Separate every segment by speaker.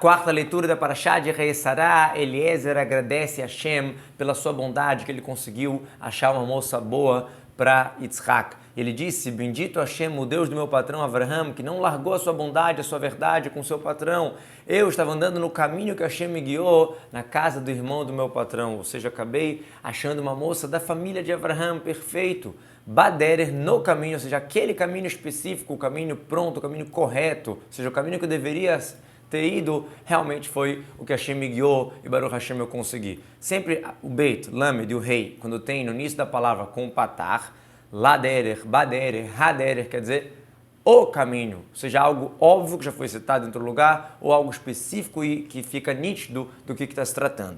Speaker 1: quarta leitura da Parashá de Rei Sará, Eliezer agradece a Hashem pela sua bondade que ele conseguiu achar uma moça boa para Yitzhak. Ele disse: bendito Hashem, o Deus do meu patrão Avraham, que não largou a sua bondade, a sua verdade com seu patrão. Eu estava andando no caminho que Hashem me guiou, na casa do irmão do meu patrão. Ou seja, acabei achando uma moça da família de Avraham, perfeito. Baderer, no caminho, ou seja, aquele caminho específico, o caminho pronto, o caminho correto, ou seja, o caminho que eu deveria ter ido, realmente foi o que Hashem me guiou e Baruch Hashem eu consegui. Sempre o Beit, Lamed e o Rei, quando tem no início da palavra com patar, Laderer, Baderer, Haderer, quer dizer o caminho, ou seja, algo óbvio que já foi citado em outro lugar, ou algo específico e que fica nítido do que está se tratando.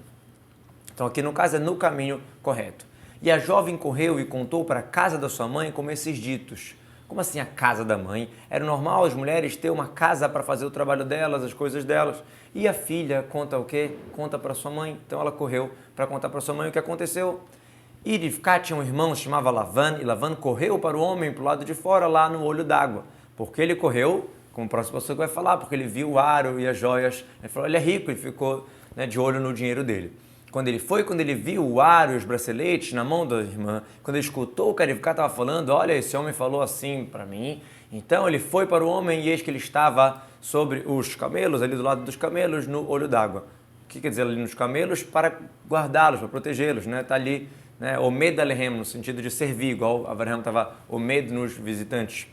Speaker 1: Então aqui no caso é no caminho correto. E a jovem correu e contou para a casa da sua mãe como esses ditos. Como assim a casa da mãe? Era normal as mulheres ter uma casa para fazer o trabalho delas, as coisas delas. E a filha conta o quê? Conta para sua mãe. Então ela correu para contar para sua mãe o que aconteceu. E Rivká tinha um irmão que se chamava Lavan, e Lavan correu para o homem para o lado de fora, lá no olho d'água. Porque ele correu, como o próximo pastor vai falar, porque ele viu o aro e as joias. Ele falou, ele é rico, ele ficou de olho no dinheiro dele. Quando ele viu o aro e os braceletes na mão da irmã, quando ele escutou o que Rivká estava falando, olha, esse homem falou assim para mim. Então ele foi para o homem e eis que ele estava sobre os camelos, ali do lado dos camelos, no olho d'água. O que quer dizer ali nos camelos? Para guardá-los, para protegê-los, né? Está ali, né? Omed alehem, no sentido de servir, igual Avraham estava Omed nos visitantes.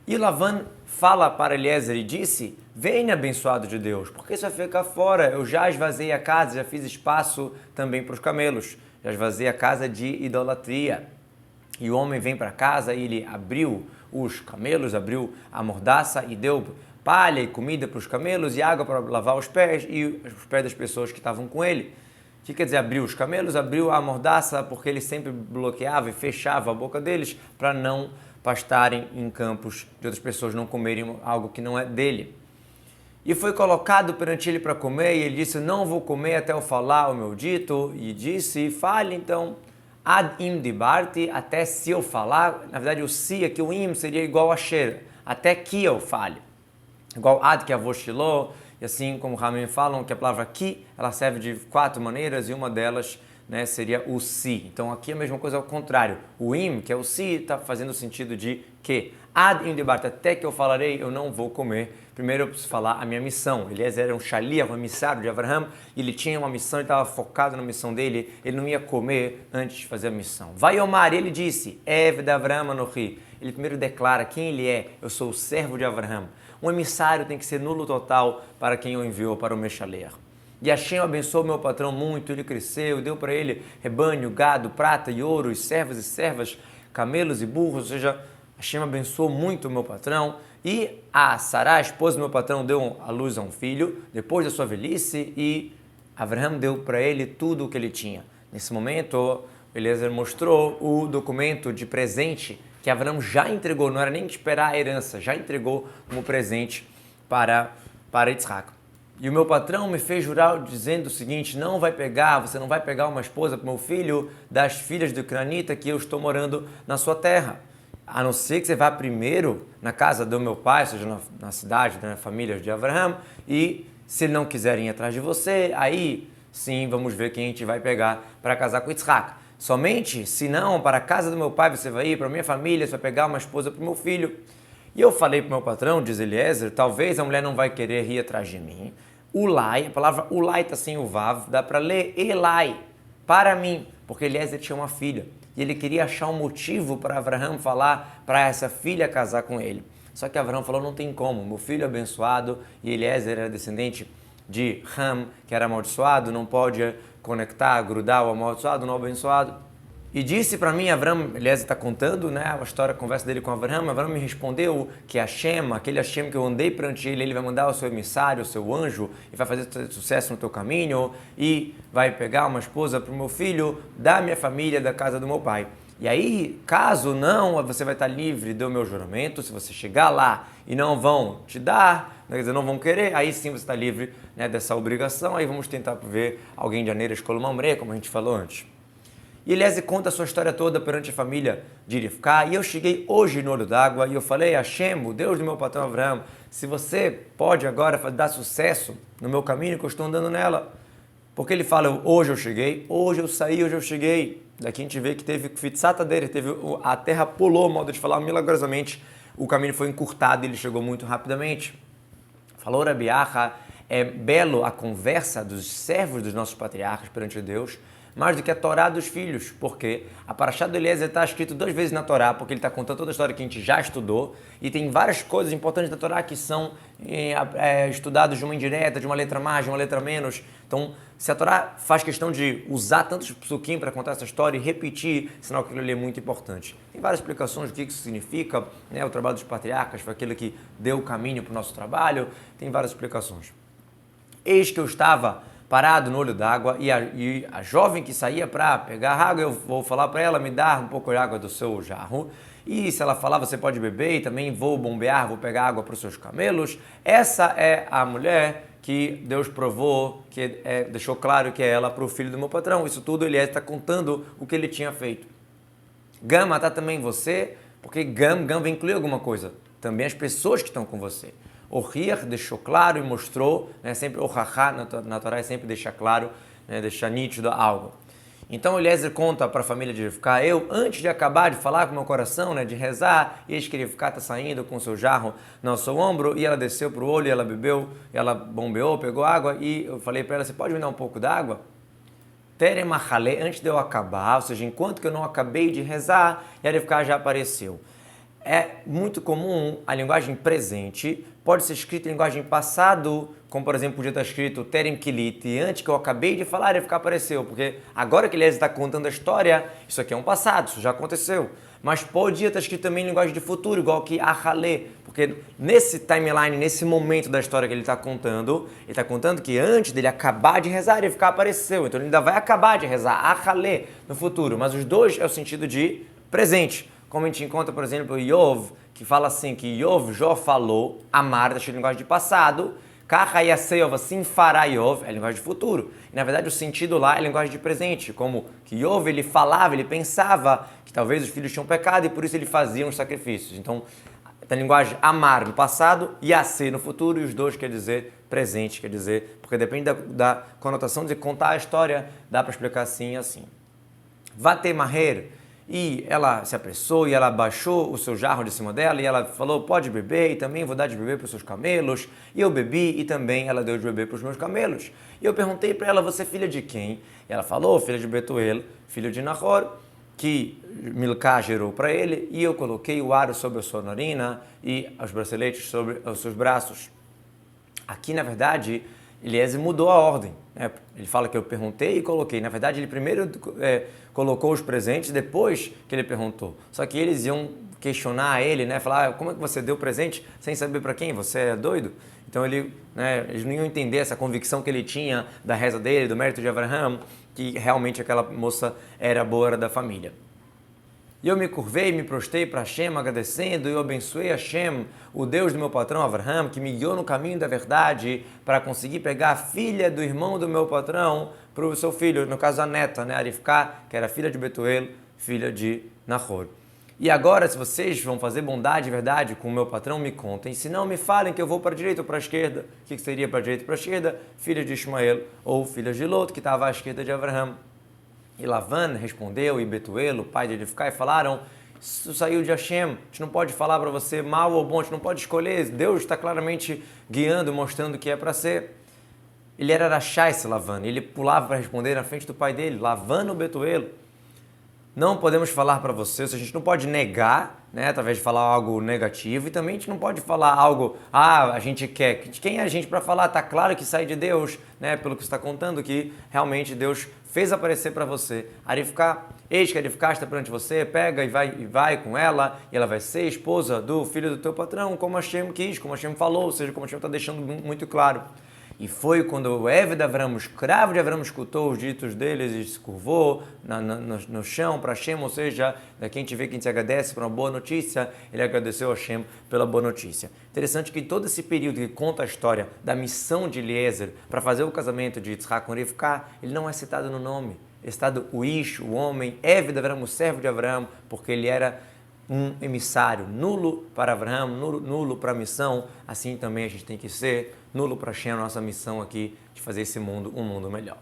Speaker 1: E Lavan fala para Eliezer e disse, venha abençoado de Deus, porque você vai ficar fora? Eu já esvaziei a casa, já fiz espaço também para os camelos, já esvaziei a casa de idolatria. E o homem vem para casa e ele abriu os camelos, abriu a mordaça e deu palha e comida para os camelos e água para lavar os pés e os pés das pessoas que estavam com ele. O que quer dizer abriu os camelos? Abriu a mordaça porque ele sempre bloqueava e fechava a boca deles para não pastarem em campos de outras pessoas, não comerem algo que não é dele. E foi colocado perante ele para comer, e ele disse, não vou comer até eu falar o meu dito, e disse, fale então, ad im dibarti, até se eu falar, na verdade o si aqui, o im seria igual a sher, até que eu fale, igual ad que é avoshiló, e assim como Ramim falam que a palavra ki, ela serve de 4 maneiras, e uma delas seria o si. Então aqui é a mesma coisa ao contrário. O im, que é o si, está fazendo o sentido de que. Ad im debate, até que eu falarei, eu não vou comer. Primeiro eu preciso falar a minha missão. Eliezer era um shaliach, um emissário de Avraham, e ele tinha uma missão, ele estava focado na missão dele, ele não ia comer antes de fazer a missão. Vai Omar, ele disse, Eved Avraham Anochi. Ele primeiro declara quem ele é, eu sou o servo de Avraham. Um emissário tem que ser nulo total para quem o enviou para o Meshaleach. E Hashem abençoou meu patrão muito, ele cresceu, deu para ele rebanho, gado, prata e ouro, e servos e servas, camelos e burros, ou seja, Hashem abençoou muito o meu patrão. E a Sará, a esposa do meu patrão, deu à luz a um filho, depois da sua velhice, e Avraham deu para ele tudo o que ele tinha. Nesse momento, Eliezer mostrou o documento de presente que Avraham já entregou, não era nem esperar a herança, já entregou como presente para Yitzhak. E o meu patrão me fez jurar dizendo o seguinte, você não vai pegar uma esposa para o meu filho das filhas do Cranita que eu estou morando na sua terra. A não ser que você vá primeiro na casa do meu pai, ou seja, na cidade, na família de Avraham, e se não quiserem ir atrás de você, aí sim vamos ver quem a gente vai pegar para casar com Yitzhak. Somente, se não, para a casa do meu pai você vai ir, para a minha família, você vai pegar uma esposa para o meu filho. E eu falei para o meu patrão, diz Eliezer, talvez a mulher não vai querer ir atrás de mim. Ulai, a palavra ulai está sem o vav, dá para ler elai, para mim, porque Eliezer tinha uma filha. E ele queria achar um motivo para Avraham falar para essa filha casar com ele. Só que Avraham falou, não tem como, meu filho é abençoado, e Eliezer era descendente de Ram, que era amaldiçoado, não pode conectar, grudar o amaldiçoado no abençoado. E disse para mim, Avraham, Eliezer está contando, a história, a conversa dele com Avraham, Avraham me respondeu que Hashem, aquele Hashem que eu andei perante ele, ele vai mandar o seu emissário, o seu anjo, e vai fazer sucesso no teu caminho, e vai pegar uma esposa para o meu filho, da minha família, da casa do meu pai. E aí, caso não, você vai estar livre do meu juramento, se você chegar lá e não vão te dar, quer dizer, não vão querer, aí sim você está livre dessa obrigação, aí vamos tentar ver alguém de Aneiras Colomambre, como a gente falou antes. E Eliezer conta a sua história toda perante a família de Rivká. E eu cheguei hoje no olho d'água e eu falei, Hashem, o Deus do meu patrão Abraão, se você pode agora dar sucesso no meu caminho que eu estou andando nela. Porque ele fala, hoje eu cheguei, hoje eu saí, hoje eu cheguei. Daqui a gente vê que teve fitzata dele, a terra pulou, modo de falar, milagrosamente o caminho foi encurtado e ele chegou muito rapidamente. Falou Rabi Aha, é belo a conversa dos servos dos nossos patriarcas perante Deus, mais do que a Torá dos filhos, porque a Parashá do Eliezer está escrito 2 vezes na Torá, porque ele está contando toda a história que a gente já estudou, e tem várias coisas importantes da Torá que são estudadas de uma indireta, de uma letra mais, de uma letra menos. Então, se a Torá faz questão de usar tantos psukim para contar essa história e repetir, sinal que aquilo ali é muito importante. Tem várias explicações do que isso significa, né? O trabalho dos patriarcas foi aquele que deu o caminho para o nosso trabalho, tem várias explicações. Eis que eu estava parado no olho d'água e a jovem que saía para pegar água, eu vou falar para ela, me dar um pouco de água do seu jarro. E se ela falar, você pode beber e também vou bombear, vou pegar água para os seus camelos. Essa é a mulher que Deus provou, que deixou claro que é ela para o filho do meu patrão. Isso tudo ele está contando o que ele tinha feito. Gam matar também você, porque Gam vem incluir alguma coisa. Também as pessoas que estão com você. O Riach deixou claro e mostrou, né, sempre o Hachá na Torá é sempre deixar claro, né, deixar nítido algo. Então Eliezer conta para a família de Rivká, eu, antes de acabar de falar com meu coração, né, de rezar, eis que Rivká está saindo com seu jarro no seu ombro, e ela desceu para o olho, e ela bebeu, ela bombeou, pegou água, e eu falei para ela, você pode me dar um pouco d'água? Terem machalé, antes de eu acabar, ou seja, enquanto que eu não acabei de rezar, e a Rivká já apareceu. É muito comum a linguagem presente, pode ser escrita em linguagem passado, como por exemplo podia estar escrito Terem Kilit, e antes que eu acabei de falar, Rivká apareceu, porque agora que ele está contando a história, isso aqui é um passado, isso já aconteceu. Mas podia estar escrito também em linguagem de futuro, igual que Achalé, porque nesse timeline, nesse momento da história que ele está contando que antes dele acabar de rezar, Rivká apareceu, então ele ainda vai acabar de rezar, Achalé, no futuro, mas os dois é o sentido de presente. Como a gente encontra, por exemplo, Yov, que fala assim, que Yov, Jó falou, amar, deixa em linguagem de passado, Kachayaseyov, assim fará Yov, é linguagem de futuro. E, na verdade, o sentido lá é linguagem de presente, como que Yov, ele falava, ele pensava que talvez os filhos tinham pecado e por isso ele fazia os sacrifícios. Então, tem a linguagem amar no passado e Yaseh no futuro, e os dois quer dizer presente, quer dizer, porque depende da conotação de contar a história, dá para explicar assim e assim. Vatemaher, e ela se apressou e ela baixou o seu jarro de cima dela e ela falou, pode beber e também vou dar de beber para os seus camelos. E eu bebi e também ela deu de beber para os meus camelos. E eu perguntei para ela, você é filha de quem? E ela falou, filha de Betuel, filho de Nahor, que Milcá gerou para ele, e eu coloquei o aro sobre a sua narina e os braceletes sobre os seus braços. Aqui, na verdade, Eliezer mudou a ordem, né? Ele fala que eu perguntei e coloquei. Na verdade, ele primeiro colocou os presentes, depois que ele perguntou. Só que eles iam questionar ele, né? Falar, como é que você deu presente sem saber para quem? Você é doido? Então eles não iam entender essa convicção que ele tinha da reza dele, do mérito de Abraham, que realmente aquela moça era boa, era da família. E eu me curvei, me prostei para Hashem, agradecendo, e eu abençoei Hashem, o Deus do meu patrão Abraham, que me guiou no caminho da verdade para conseguir pegar a filha do irmão do meu patrão para o seu filho, no caso a neta, né, Rivká, que era filha de Betuel, filha de Nahor. E agora, se vocês vão fazer bondade e verdade com o meu patrão, me contem. Se não, me falem que eu vou para a direita ou para a esquerda. O que seria para a direita ou para a esquerda? Filha de Ismael ou filha de Lot, que estava à esquerda de Abraham. E Lavan respondeu, e Betuel, o pai de Rivká, e falaram, isso saiu de Hashem, a gente não pode falar para você mal ou bom, a gente não pode escolher, Deus está claramente guiando, mostrando o que é para ser. Ele era Rachá, esse Lavan, ele pulava para responder na frente do pai dele, Lavan ou Betuel. Não podemos falar para você, a gente não pode negar, né, através de falar algo negativo, e também a gente não pode falar algo, a gente quer. Quem é a gente para falar? Está claro que sai de Deus, né, pelo que está contando, que realmente Deus fez aparecer para você. Rivká, eis que a Rivká está perante você, pega e vai com ela, e ela vai ser esposa do filho do teu patrão, como Hashem quis, como Hashem falou, ou seja, como Hashem está deixando muito claro. E foi quando o Eved de Avraham, o escravo de Avraham, escutou os ditos deles e se curvou no chão para Hashem, ou seja, daqui a gente vê que a gente agradece por uma boa notícia, ele agradeceu a Hashem pela boa notícia. Interessante que todo esse período que conta a história da missão de Eliezer para fazer o casamento de Yitzhak com Rivká, ele não é citado no nome. estado o Ish, o homem, Eved Avraham, o servo de Abraão, porque ele era um emissário, nulo para Abraão, nulo para a missão, assim também a gente tem que ser nulo para Hashem, a nossa missão aqui de fazer esse mundo um mundo melhor.